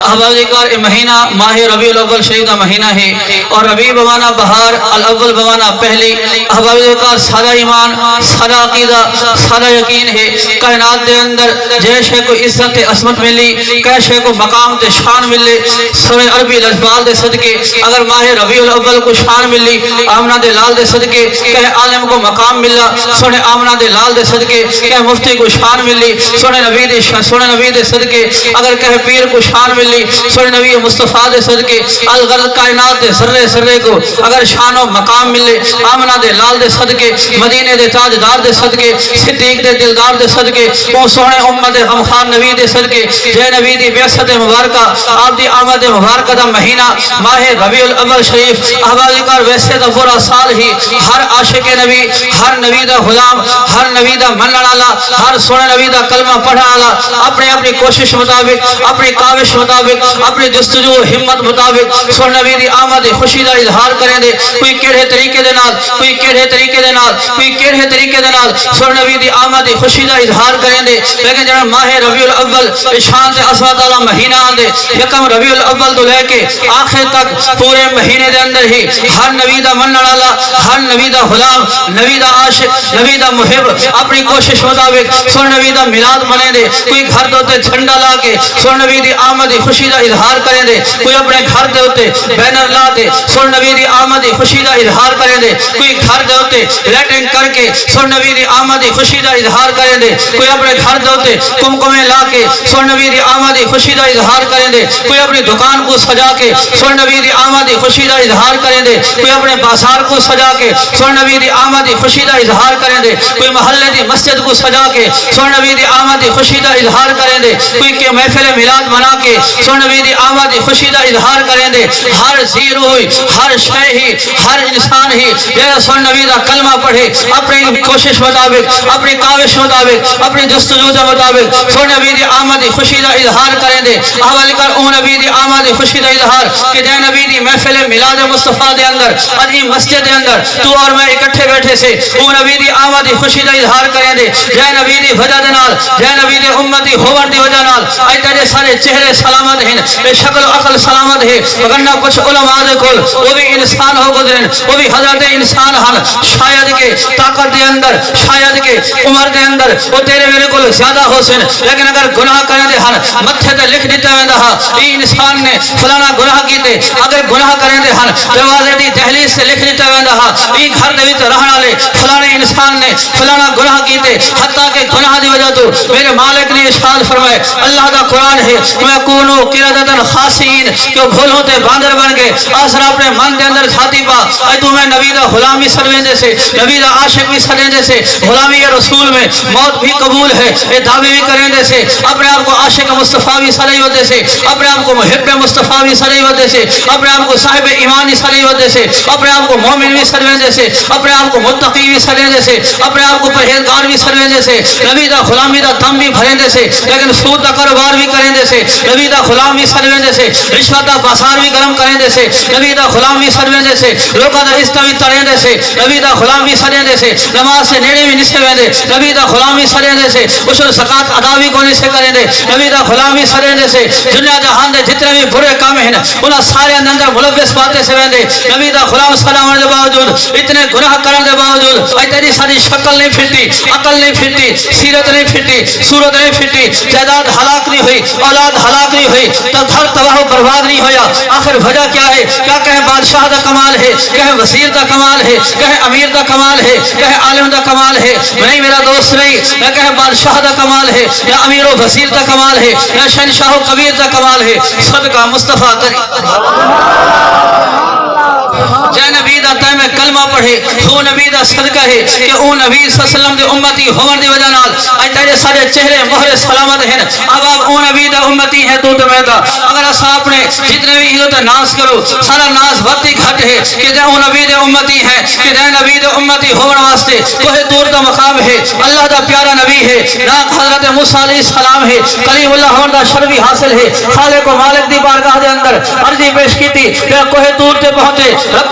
احباب کار مہینہ ماہ ربیع الاول شریف کا مہینہ ہے اور ربیع بمانا بہار، الاول بمانا پہلی۔ احباب کار سادہ ایمان، سادہ عقیدہ، سادہ یقین ہے۔ کائنات دے اندر جیسے کو عزت عظمت ملی، کیسے کو مقام تے شان ملے، سورہ عربی لفظ دے صدقے اگر ماہ ربیع الاول کو شان ملی، آمنہ دے لال دے صدقے کہ عالم کو مقام ملا، سونے آمنہ دے لال دے صدقے کہ مفتی کو شان ملی، سونے نبی دے صدقے اگر کہ پیر کو شان ملی، سونے نبی مصطفیٰ دے صدقے الغرض کائنات دے ذرے کو اگر شان و مقام ملے، آمنہ دے لال دے صدقے، مدینے دے تاجدار دے صدقے، صدیق دے دلدار دے صدقے، وہ سونے امت غمخوار نبی دے صدقے، جے نبی دی بعثت مبارکہ، آپ دی آمد مبارکہ دا مہینہ ماہ ربیع الاول شریف۔ احباب کار ویسے تو پورا سال ہی ہر عاشق نبی، ہر نبی دا غلام، ہر نبی دا منن والا، ہر سونے نبی دا کلمہ پڑھنے والا اپنی کوشش مطابق، اپنی کاوش مطابق، اپنی جستجو ہمت مطابق سونے نبی دی آمد خوشی دا اظہار کریں دے، کوئی کیڑے طریقے دے نال، کوئی کیڑے طریقے دے نال، کوئی کیڑے طریقے دے نال سونے نبی دی آمد خوشی دا اظہار کریں دے۔ لیکن جب ماہ ربیع الاول شان تے عظمت والا مہینہ آندے، یکم ربیع الاول تو لے کے آخر تک پورے مہینے دے اندر ہی ہر نبی دا منن والا، ہر نبی دا غلام، نبی دا عاشق، نبی دا محب اپنی کوشش مطابق سونے نبی دا میلاد منے دے، کوئی گھر دے اوتے جھنڈا لا کے سونے نبی دی آمد خوشی دا اظہار کریں دے، کوئی اپنے گھر دے اوتے بینر لا کے سونے نبی دی آمد خوشی دا اظہار کریں دے، کوئی گھر دے اوتے لیٹنگ کر کے سونے نبی دی آمد خوشی دا اظہار کریں دے، کوئی اپنے گھر دے اوتے کمکمے لا کے سونے نبی دی آمد خوشی دا اظہار کریں دے، کوئی اپنی دکان کو سجا کے سونے نبی دی آمد خوشی دا اظہار کریں دے، کوئی اپنے بازار کو سجا کے سونے نبی دی آمد خوشی دا اظہار کریں دے، کوئی محلے دی مسجد کو سجا کے سونے نبی دی آمد خوشی دا اظہار کریں دے، کوئی کہ محفل میلاد بنا کے سونے نبی دی آمد خوشی دا اظہار کریں دے۔ ہر زیر ہوئی، ہر شے ہی، ہر انسان ہی یہ سونے نبی دا کلمہ پڑھے، اپنی کوشش مطابق، اپنی کاوش مطابق، اپنی جستجو کے مطابق سونے نبی دی آمد خوشی دا اظہار کریں دے۔ حوالے کر او نبی دی آمد خوشی دا اظہار کہ جے نبی دی محفل میلاد مصطفیٰ دے اندر ادھی مسجد دے اندر تو اور میں اکٹھے بیٹھے سے او نبی دی آمد خوشی دا اظہار کریں دے۔ جے نبی دی وجہ دے نال، جے نبی دی امتی ہون دی وجہ نال اج تیرے سارے چہرے سلامت ہیں، بے شکل و عقل سلامت ہے، وگرنہ کچھ علماء دے کول وہ بھی انسان ہو گزرن، وہ بھی حضرت انسان ہن، شاید کہ طاقت دے اندر، شاید کہ عمر دے اندر وہ تیرے میرے کول زیادہ ہو سن، لیکن اگر گناہ کریں دے ہن متھے تے لکھ دیتا ویندا ہا ای انسان نے فلانا گناہ کیتے، اگر گناہ کریں دے ہن دروازے دی دہلیز سے لکھ دیتا ویندا ہا ای گھر دے وچ رہن والے فلانے انسان نے فلانا گناہ کیتے، حتیٰ کہ گناہ دی وجہ تو میرے مالک نے ارشاد فرمائے، اللہ دا قرآن ہے میں کونو قردۃ خاسئین کہ بھولوں تے باندر بن گئے، اثر اپنے من دے اندر چھاتی پا اے تو میں نبی دا غلام بھی سرویندے سے، نبی دا عاشق بھی سرویندے سے، غلامی رسول میں موت بھی قبول ہے، یہ دعوے بھی کریں دے سے، اپنے آپ کو عاشق مصطفیٰ بھی سرائی ودے سے، اپنے آپ کو محب مصطفیٰ بھی سرائی ودے سے، اپنے آپ کو صاحب ایمان بھی سرائی ودے سے، اپنے آپ کو مومن بھی سرویندے سے، اپنے آپ کو متقی بھی سرویندے سے، اپنے آپ کو پرہیزگار بھی سرویندے سے، نبی دا غلامی دا دم بھی بھریں دے سے، لیکن سود دا کاروبار بھی کریں دے سے، نبی دا غلام بھی سرویندے سے، رشوت دا بازار بھی گرم کریں دے سے، نبی دا غلام بھی سرویندے سے، لوکاں دا عزت بھی تڑیں دے سے، نبی دا غلام بھی سرویندے سے، نماز سے نیڑے بھی نسے ویندے، نبی دا غلام بھی سرویندے سے، عشر زکات ادا بھی کونے سے کریں دے، نبی دا غلام بھی سرویندے سے، دنیا جہان دے جتنے بھی برے کام ہیں انہاں سارے اندر ملوث باتیں سے ویندے، نبی دا غلام سلام دے باوجود اتنے گناہ کرنے دے باوجود اے تیری ساری شکل نہیں پھٹی، عقل نہیں پھٹی، سیرت نہیں پھٹی، صورت نہیں پھٹی، جائیداد ہلاک نہیں ہوئی، اولاد ہلاک نہیں ہوئی، تو گھر تباہ و برباد نہیں ہویا، آخر وجہ کیا ہے؟ کیا کہیں بادشاہ دا کمال ہے، کہیں وزیر دا کمال ہے، کہیں امیر دا کمال ہے، کہیں عالم دا کمال ہے، نہیں میرا دوست نہیں، یا کہیں بادشاہ دا کمال ہے، یا امیر و وزیر دا کمال ہے، یا شہنشاہ و کبیر دا کمال ہے، صدقہ مصطفیٰ کرے جے نبی دا تائم کلمہ پڑھے وہ نبی دا صدقہ ہے کہ او نبی صلی اللہ علیہ وسلم دے امتی ہون دی وجہ نال اج تیرے سارے چہرے مہر سلامت ہیں، اب آپ او نبی دا امتی ہے تو میں دا اگر اسا اپنے جتنے بھی ہی تے ناز کرو سارا ناز وقت ہی گھٹ ہے کہ جے او نبی دے امتی ہے، کہ جے نبی دے امتی ہون واسطے کوہ دور دا مقام ہے، اللہ دا پیارا نبی ہے، ناک حضرت موسیٰ علیہ السلام ہے، کلیم اللہ ہون دا شرف بھی حاصل ہے، خالق و مالک دی بارگاہ دے اندر عرضی پیش کیتی کہ کوہ دور تے پہنچے رب